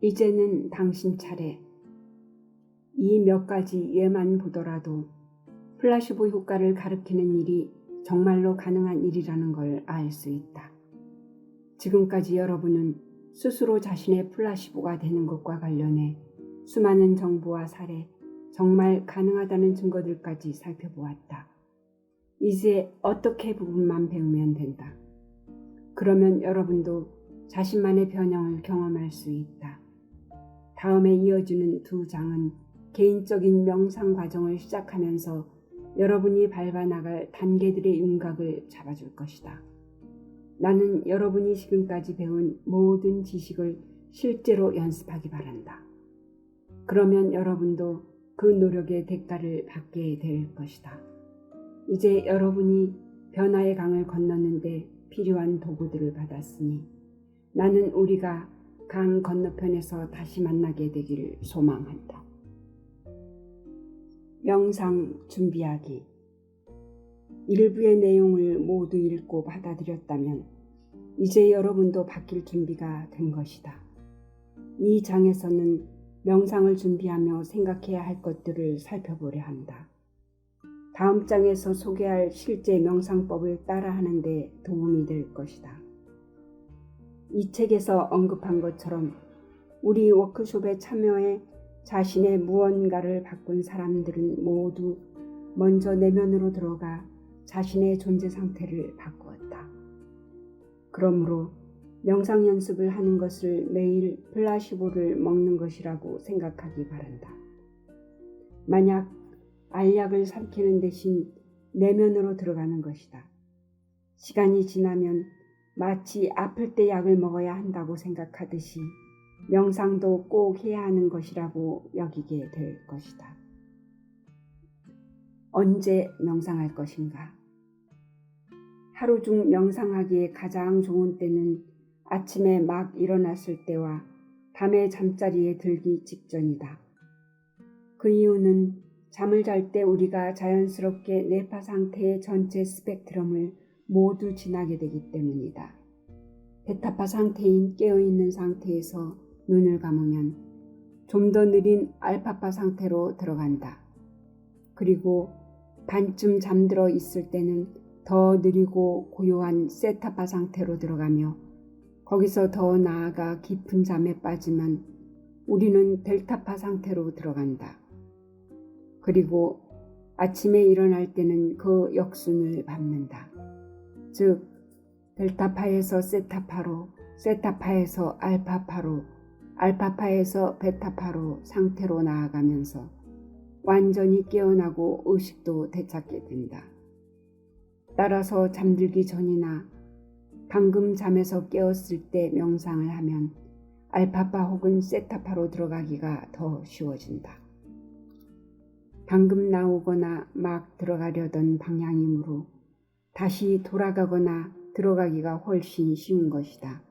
이제는 당신 차례. 이 몇 가지 예만 보더라도 플라시보 효과를 가리키는 일이 정말로 가능한 일이라는 걸 알 수 있다. 지금까지 여러분은 스스로 자신의 플라시보가 되는 것과 관련해 수많은 정보와 사례, 정말 가능하다는 증거들까지 살펴보았다. 이제 어떻게 부분만 배우면 된다. 그러면 여러분도 자신만의 변형을 경험할 수 있다. 다음에 이어지는 2장은 개인적인 명상 과정을 시작하면서 여러분이 밟아나갈 단계들의 윤곽을 잡아줄 것이다. 나는 여러분이 지금까지 배운 모든 지식을 실제로 연습하기 바란다. 그러면 여러분도 그 노력의 대가를 받게 될 것이다. 이제 여러분이 변화의 강을 건넜는데 필요한 도구들을 받았으니 나는 우리가 강 건너편에서 다시 만나게 되기를 소망한다. 명상 준비하기. 일부의 내용을 모두 읽고 받아들였다면 이제 여러분도 바뀔 준비가 된 것이다. 이 장에서는 명상을 준비하며 생각해야 할 것들을 살펴보려 한다. 다음 장에서 소개할 실제 명상법을 따라하는 데 도움이 될 것이다. 이 책에서 언급한 것처럼 우리 워크숍에 참여해 자신의 무언가를 바꾼 사람들은 모두 먼저 내면으로 들어가 자신의 존재 상태를 바꾸었다. 그러므로 명상 연습을 하는 것을 매일 플라시보를 먹는 것이라고 생각하기 바란다. 만약 알약을 삼키는 대신 내면으로 들어가는 것이다. 시간이 지나면 마치 아플 때 약을 먹어야 한다고 생각하듯이 명상도 꼭 해야 하는 것이라고 여기게 될 것이다. 언제 명상할 것인가? 하루 중 명상하기에 가장 좋은 때는 아침에 막 일어났을 때와 밤에 잠자리에 들기 직전이다. 그 이유는 잠을 잘 때 우리가 자연스럽게 뇌파 상태의 전체 스펙트럼을 모두 지나게 되기 때문이다. 베타파 상태인 깨어있는 상태에서 눈을 감으면 좀 더 느린 알파파 상태로 들어간다. 그리고 반쯤 잠들어 있을 때는 더 느리고 고요한 세타파 상태로 들어가며 거기서 더 나아가 깊은 잠에 빠지면 우리는 델타파 상태로 들어간다. 그리고 아침에 일어날 때는 그 역순을 밟는다. 즉 델타파에서 세타파로, 세타파에서 알파파로, 알파파에서 베타파로 상태로 나아가면서 완전히 깨어나고 의식도 되찾게 된다. 따라서 잠들기 전이나 방금 잠에서 깨었을 때 명상을 하면 알파파 혹은 세타파로 들어가기가 더 쉬워진다. 방금 나오거나 막 들어가려던 방향이므로 다시 돌아가거나 들어가기가 훨씬 쉬운 것이다.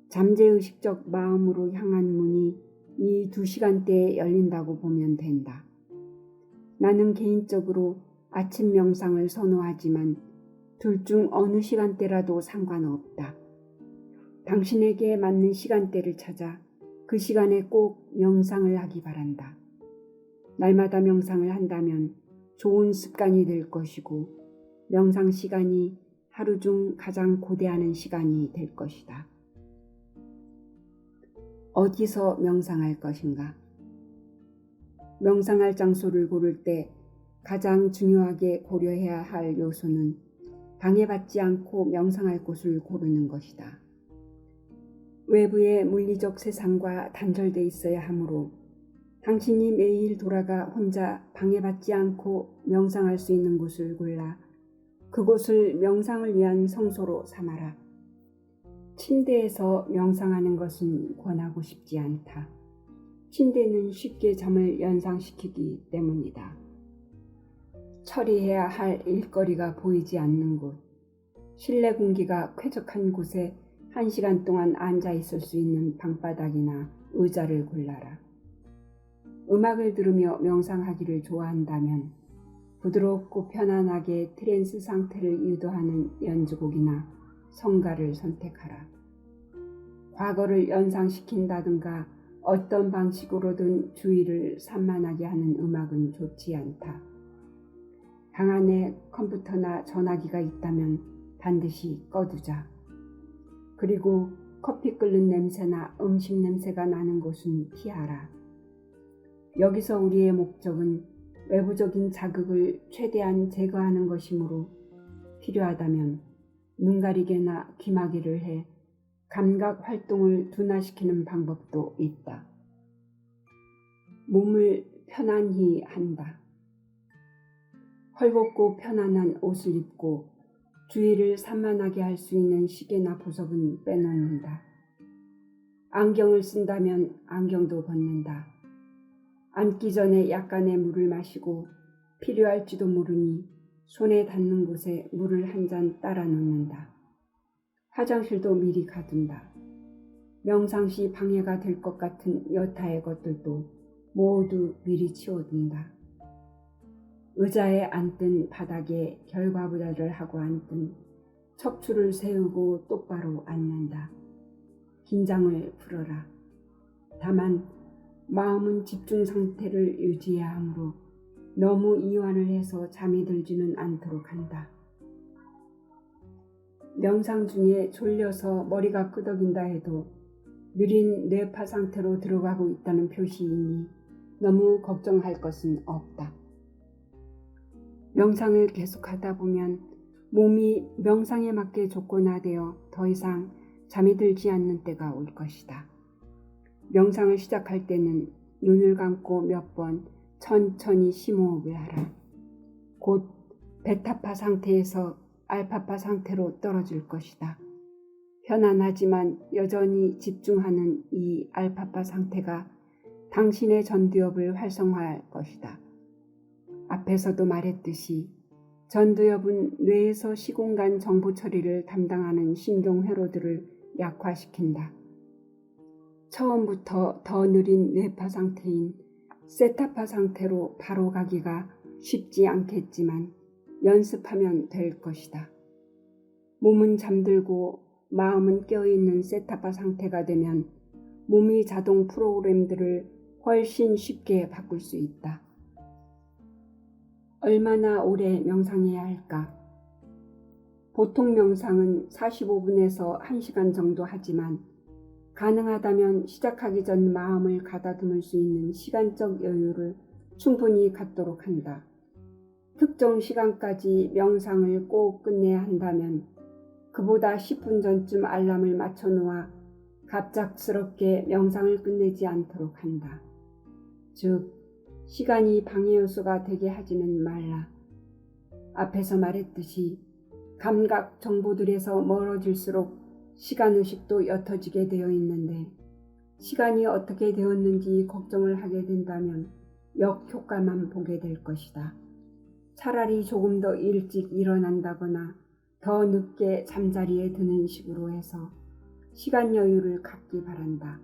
잠재의식적 마음으로 향한 문이 이 2시간대에 열린다고 보면 된다. 나는 개인적으로 아침 명상을 선호하지만 둘 중 어느 시간대라도 상관없다. 당신에게 맞는 시간대를 찾아 그 시간에 꼭 명상을 하기 바란다. 날마다 명상을 한다면 좋은 습관이 될 것이고 명상 시간이 하루 중 가장 고대하는 시간이 될 것이다. 어디서 명상할 것인가? 명상할 장소를 고를 때 가장 중요하게 고려해야 할 요소는 방해받지 않고 명상할 곳을 고르는 것이다. 외부의 물리적 세상과 단절돼 있어야 하므로 당신이 매일 돌아가 혼자 방해받지 않고 명상할 수 있는 곳을 골라 그곳을 명상을 위한 성소로 삼아라. 침대에서 명상하는 것은 권하고 싶지 않다. 침대는 쉽게 잠을 연상시키기 때문이다. 처리해야 할 일거리가 보이지 않는 곳, 실내 공기가 쾌적한 곳에 1시간 동안 앉아 있을 수 있는 방바닥이나 의자를 골라라. 음악을 들으며 명상하기를 좋아한다면 부드럽고 편안하게 트랜스 상태를 유도하는 연주곡이나 성가를 선택하라. 과거를 연상시킨다든가 어떤 방식으로든 주의를 산만하게 하는 음악은 좋지 않다. 방 안에 컴퓨터나 전화기가 있다면 반드시 꺼두자. 그리고 커피 끓는 냄새나 음식 냄새가 나는 곳은 피하라. 여기서 우리의 목적은 외부적인 자극을 최대한 제거하는 것이므로 필요하다면 눈가리개나 귀마개를 해 감각 활동을 둔화시키는 방법도 있다. 몸을 편안히 한다. 헐겁고 편안한 옷을 입고 주위를 산만하게 할 수 있는 시계나 보석은 빼놓는다. 안경을 쓴다면 안경도 벗는다. 앉기 전에 약간의 물을 마시고 필요할지도 모르니 손에 닿는 곳에 물을 한 잔 따라 놓는다. 화장실도 미리 가둔다. 명상 시 방해가 될 것 같은 여타의 것들도 모두 미리 치워둔다. 의자에 앉든 바닥에 결과부자를 하고 앉든 척추를 세우고 똑바로 앉는다. 긴장을 풀어라. 다만 마음은 집중 상태를 유지해야 하므로 너무 이완을 해서 잠이 들지는 않도록 한다. 명상 중에 졸려서 머리가 끄덕인다 해도 느린 뇌파 상태로 들어가고 있다는 표시이니 너무 걱정할 것은 없다. 명상을 계속하다 보면 몸이 명상에 맞게 조건화되어 더 이상 잠이 들지 않는 때가 올 것이다. 명상을 시작할 때는 눈을 감고 몇 번 천천히 심호흡을 하라. 곧 베타파 상태에서 알파파 상태로 떨어질 것이다. 편안하지만 여전히 집중하는 이 알파파 상태가 당신의 전두엽을 활성화할 것이다. 앞에서도 말했듯이 전두엽은 뇌에서 시공간 정보 처리를 담당하는 신경회로들을 약화시킨다. 처음부터 더 느린 뇌파 상태인 세타파 상태로 바로 가기가 쉽지 않겠지만 연습하면 될 것이다. 몸은 잠들고 마음은 깨어있는 세타파 상태가 되면 몸이 자동 프로그램들을 훨씬 쉽게 바꿀 수 있다. 얼마나 오래 명상해야 할까? 보통 명상은 45분에서 1시간 정도 하지만 가능하다면 시작하기 전 마음을 가다듬을 수 있는 시간적 여유를 충분히 갖도록 한다. 특정 시간까지 명상을 꼭 끝내야 한다면 그보다 10분 전쯤 알람을 맞춰 놓아 갑작스럽게 명상을 끝내지 않도록 한다. 즉, 시간이 방해 요소가 되게 하지는 말라. 앞에서 말했듯이 감각 정보들에서 멀어질수록 시간의식도 옅어지게 되어 있는데 시간이 어떻게 되었는지 걱정을 하게 된다면 역효과만 보게 될 것이다. 차라리 조금 더 일찍 일어난다거나 더 늦게 잠자리에 드는 식으로 해서 시간 여유를 갖기 바란다.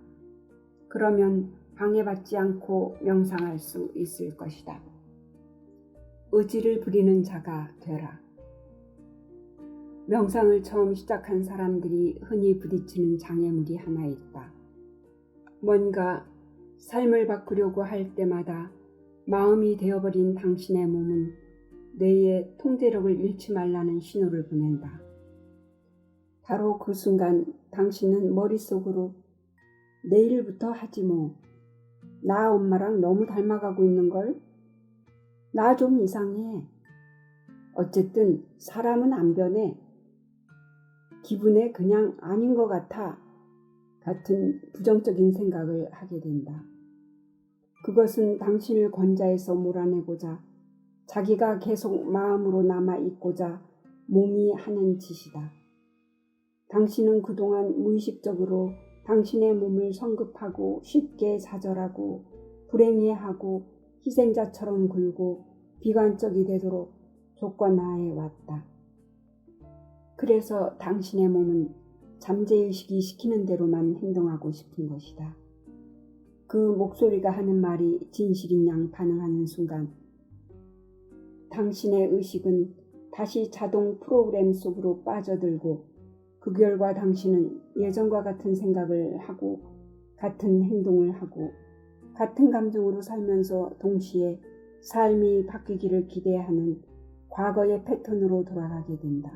그러면 방해받지 않고 명상할 수 있을 것이다. 의지를 부리는 자가 되라. 명상을 처음 시작한 사람들이 흔히 부딪히는 장애물이 하나 있다. 뭔가 삶을 바꾸려고 할 때마다 마음이 되어버린 당신의 몸은 뇌의 통제력을 잃지 말라는 신호를 보낸다. 바로 그 순간 당신은 머릿속으로 내일부터 하지 뭐. 나 엄마랑 너무 닮아가고 있는걸? 나 좀 이상해. 어쨌든 사람은 안 변해. 기분에 그냥 아닌 것 같아. 같은 부정적인 생각을 하게 된다. 그것은 당신을 권좌에서 몰아내고자 자기가 계속 마음으로 남아있고자 몸이 하는 짓이다. 당신은 그동안 무의식적으로 당신의 몸을 성급하고 쉽게 좌절하고 불행해하고 희생자처럼 굴고 비관적이 되도록 조건화해 왔다. 그래서 당신의 몸은 잠재의식이 시키는 대로만 행동하고 싶은 것이다. 그 목소리가 하는 말이 진실인 양 반응하는 순간 당신의 의식은 다시 자동 프로그램 속으로 빠져들고 그 결과 당신은 예전과 같은 생각을 하고 같은 행동을 하고 같은 감정으로 살면서 동시에 삶이 바뀌기를 기대하는 과거의 패턴으로 돌아가게 된다.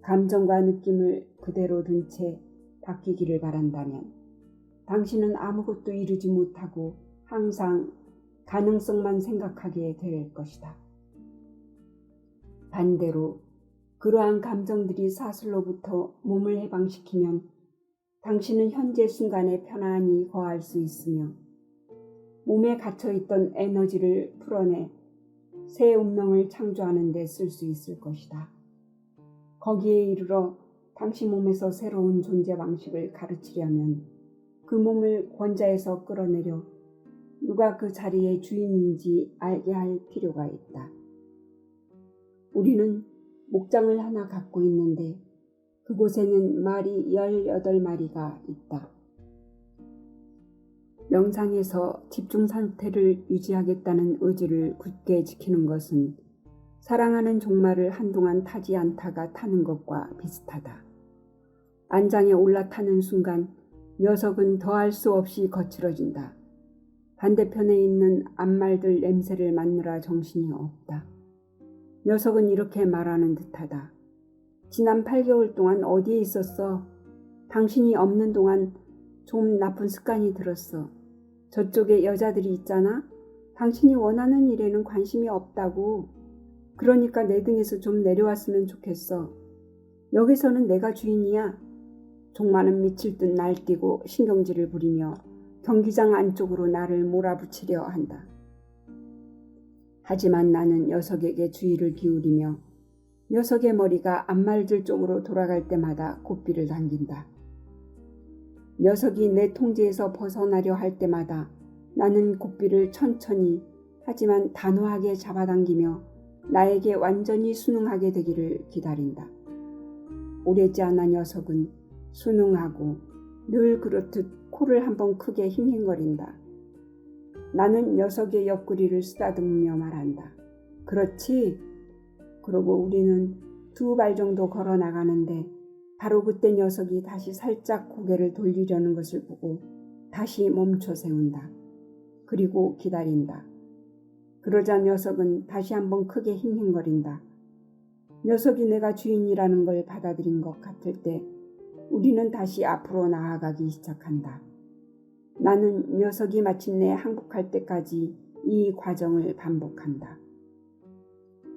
감정과 느낌을 그대로 둔 채 바뀌기를 바란다면 당신은 아무것도 이루지 못하고 항상 가능성만 생각하게 될 것이다. 반대로 그러한 감정들이 사슬로부터 몸을 해방시키면 당신은 현재 순간에 편안히 거할 수 있으며 몸에 갇혀있던 에너지를 풀어내 새 운명을 창조하는 데 쓸 수 있을 것이다. 거기에 이르러 당신 몸에서 새로운 존재 방식을 가르치려면 그 몸을 권자에서 끌어내려 누가 그 자리의 주인인지 알게 할 필요가 있다. 우리는 목장을 하나 갖고 있는데 그곳에는 말이 18마리가 있다. 명상에서 집중 상태를 유지하겠다는 의지를 굳게 지키는 것은 사랑하는 종말을 한동안 타지 않다가 타는 것과 비슷하다. 안장에 올라타는 순간 녀석은 더할 수 없이 거칠어진다. 반대편에 있는 앞말들 냄새를 맡느라 정신이 없다. 녀석은 이렇게 말하는 듯하다. 지난 8개월 동안 어디에 있었어? 당신이 없는 동안 좀 나쁜 습관이 들었어. 저쪽에 여자들이 있잖아? 당신이 원하는 일에는 관심이 없다고. 그러니까 내 등에서 좀 내려왔으면 좋겠어. 여기서는 내가 주인이야. 종마는 미칠 듯 날뛰고 신경질을 부리며 경기장 안쪽으로 나를 몰아붙이려 한다. 하지만 나는 녀석에게 주의를 기울이며 녀석의 머리가 앞말들 쪽으로 돌아갈 때마다 고삐를 당긴다. 녀석이 내 통제에서 벗어나려 할 때마다 나는 고삐를 천천히 하지만 단호하게 잡아당기며 나에게 완전히 순응하게 되기를 기다린다. 오래지 않아 녀석은 순응하고 늘 그렇듯 코를 한번 크게 힝힝거린다. 나는 녀석의 옆구리를 쓰다듬으며 말한다. 그렇지? 그러고 우리는 2발 정도 걸어 나가는데 바로 그때 녀석이 다시 살짝 고개를 돌리려는 것을 보고 다시 멈춰 세운다. 그리고 기다린다. 그러자 녀석은 다시 한번 크게 힝힝거린다. 녀석이 내가 주인이라는 걸 받아들인 것 같을 때 우리는 다시 앞으로 나아가기 시작한다. 나는 녀석이 마침내 항복할 때까지 이 과정을 반복한다.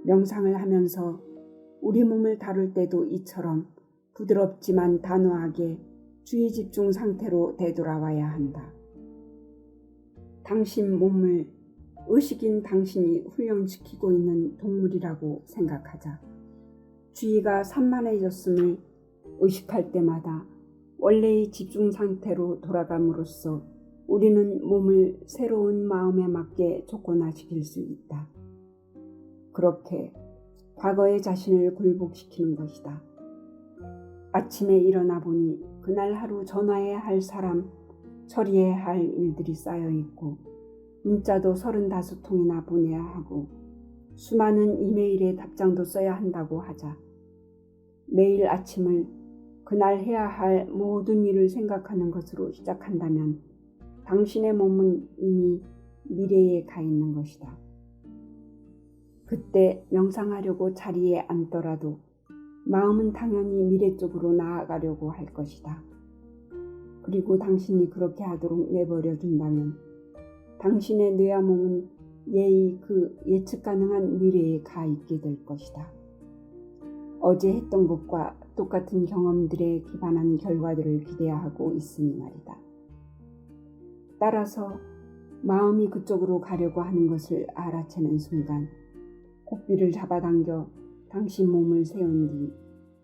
명상을 하면서 우리 몸을 다룰 때도 이처럼 부드럽지만 단호하게 주의 집중 상태로 되돌아와야 한다. 당신 몸을 의식인 당신이 훈련시키고 있는 동물이라고 생각하자. 주의가 산만해졌음을 의식할 때마다 원래의 집중 상태로 돌아감으로써 우리는 몸을 새로운 마음에 맞게 조건화시킬 수 있다. 그렇게 과거의 자신을 굴복시키는 것이다. 아침에 일어나 보니 그날 하루 전화해야 할 사람, 처리해야 할 일들이 쌓여 있고 문자도 35통이나 보내야 하고 수많은 이메일에 답장도 써야 한다고 하자. 매일 아침을 그날 해야 할 모든 일을 생각하는 것으로 시작한다면 당신의 몸은 이미 미래에 가 있는 것이다. 그때 명상하려고 자리에 앉더라도 마음은 당연히 미래 쪽으로 나아가려고 할 것이다. 그리고 당신이 그렇게 하도록 내버려 둔다면 당신의 뇌와 몸은 예의 그 예측 가능한 미래에 가 있게 될 것이다. 어제 했던 것과 똑같은 경험들에 기반한 결과들을 기대야 하고 있으니 말이다. 따라서 마음이 그쪽으로 가려고 하는 것을 알아채는 순간 고삐를 잡아당겨 당신 몸을 세운 뒤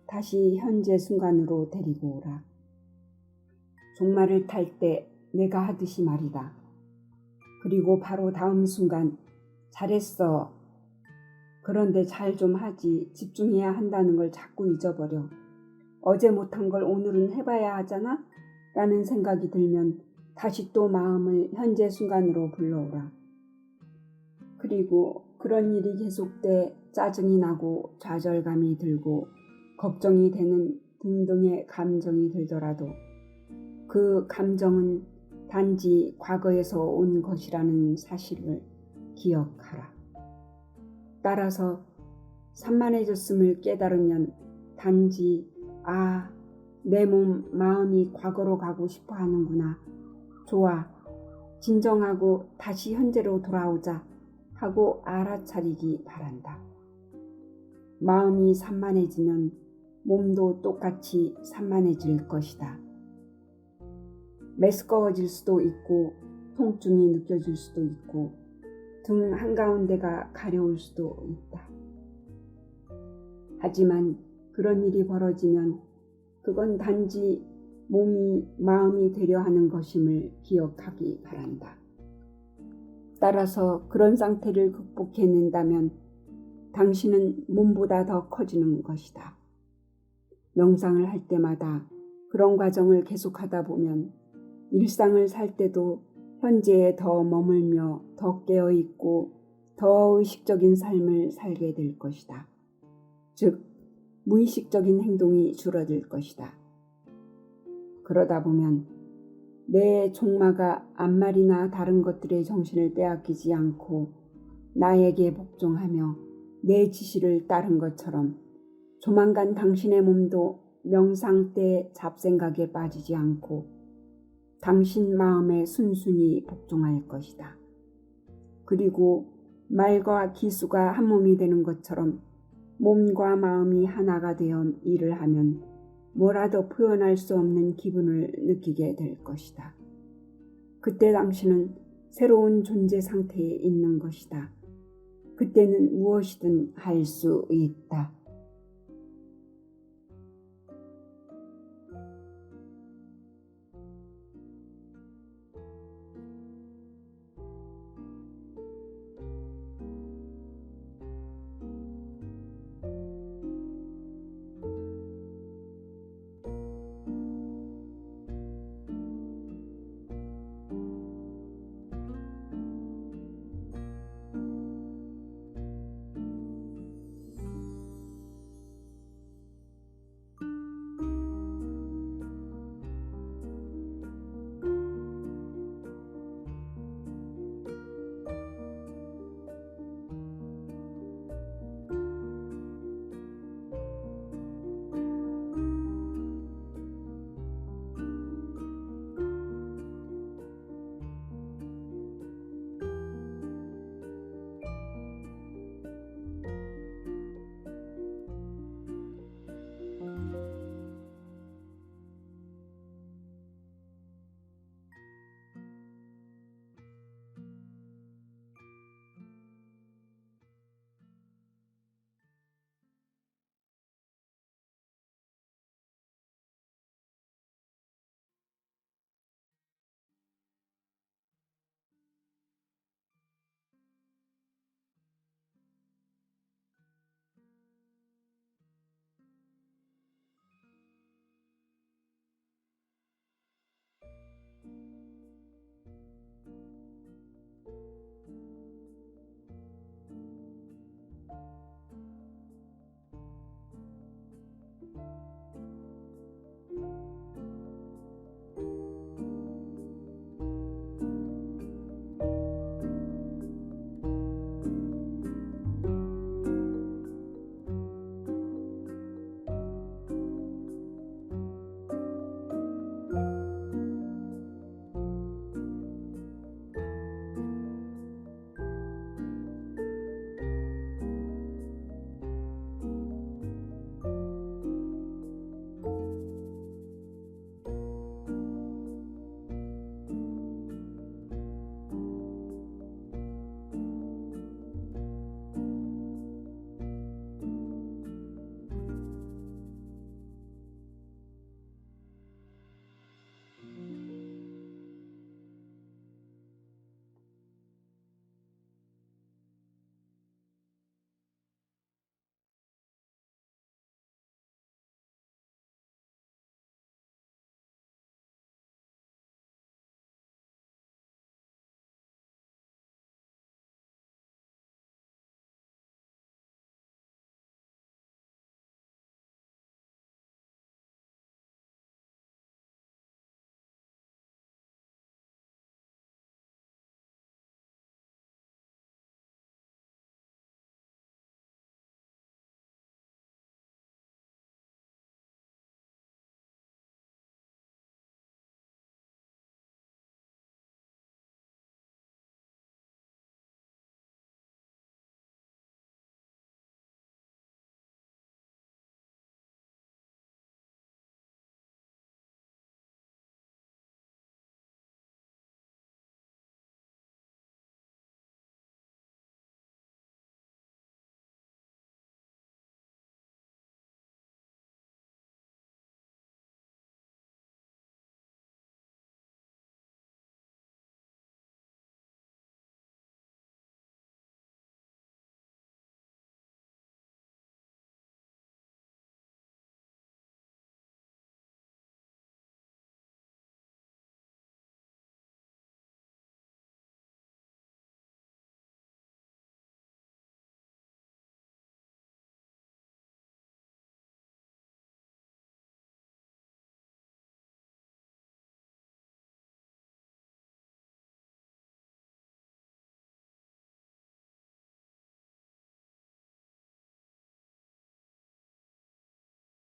다시 현재 순간으로 데리고 오라. 종말을 탈 때 내가 하듯이 말이다. 그리고 바로 다음 순간 잘했어. 그런데 잘 좀 하지. 집중해야 한다는 걸 자꾸 잊어버려. 어제 못한 걸 오늘은 해봐야 하잖아? 라는 생각이 들면 다시 또 마음을 현재 순간으로 불러오라. 그리고 그런 일이 계속돼 짜증이 나고 좌절감이 들고 걱정이 되는 등등의 감정이 들더라도 그 감정은 단지 과거에서 온 것이라는 사실을 기억하라. 따라서 산만해졌음을 깨달으면 단지 내 마음이 과거로 가고 싶어 하는구나. 좋아. 진정하고 다시 현재로 돌아오자 하고 알아차리기 바란다. 마음이 산만해지면 몸도 똑같이 산만해질 것이다. 메스꺼워질 수도 있고 통증이 느껴질 수도 있고 등 한가운데가 가려울 수도 있다. 하지만 그런 일이 벌어지면 그건 단지 몸이 마음이 되려 하는 것임을 기억하기 바란다. 따라서 그런 상태를 극복해낸다면 당신은 몸보다 더 커지는 것이다. 명상을 할 때마다 그런 과정을 계속하다 보면 일상을 살 때도 현재에 더 머물며 더 깨어있고 더 의식적인 삶을 살게 될 것이다. 즉, 무의식적인 행동이 줄어들 것이다. 그러다 보면 내 종마가 앞말이나 다른 것들의 정신을 빼앗기지 않고 나에게 복종하며 내 지시를 따른 것처럼 조만간 당신의 몸도 명상 때 잡생각에 빠지지 않고 당신 마음에 순순히 복종할 것이다. 그리고 말과 기수가 한 몸이 되는 것처럼 몸과 마음이 하나가 되어 일을 하면 뭐라도 표현할 수 없는 기분을 느끼게 될 것이다. 그때 당신은 새로운 존재 상태에 있는 것이다. 그때는 무엇이든 할 수 있다.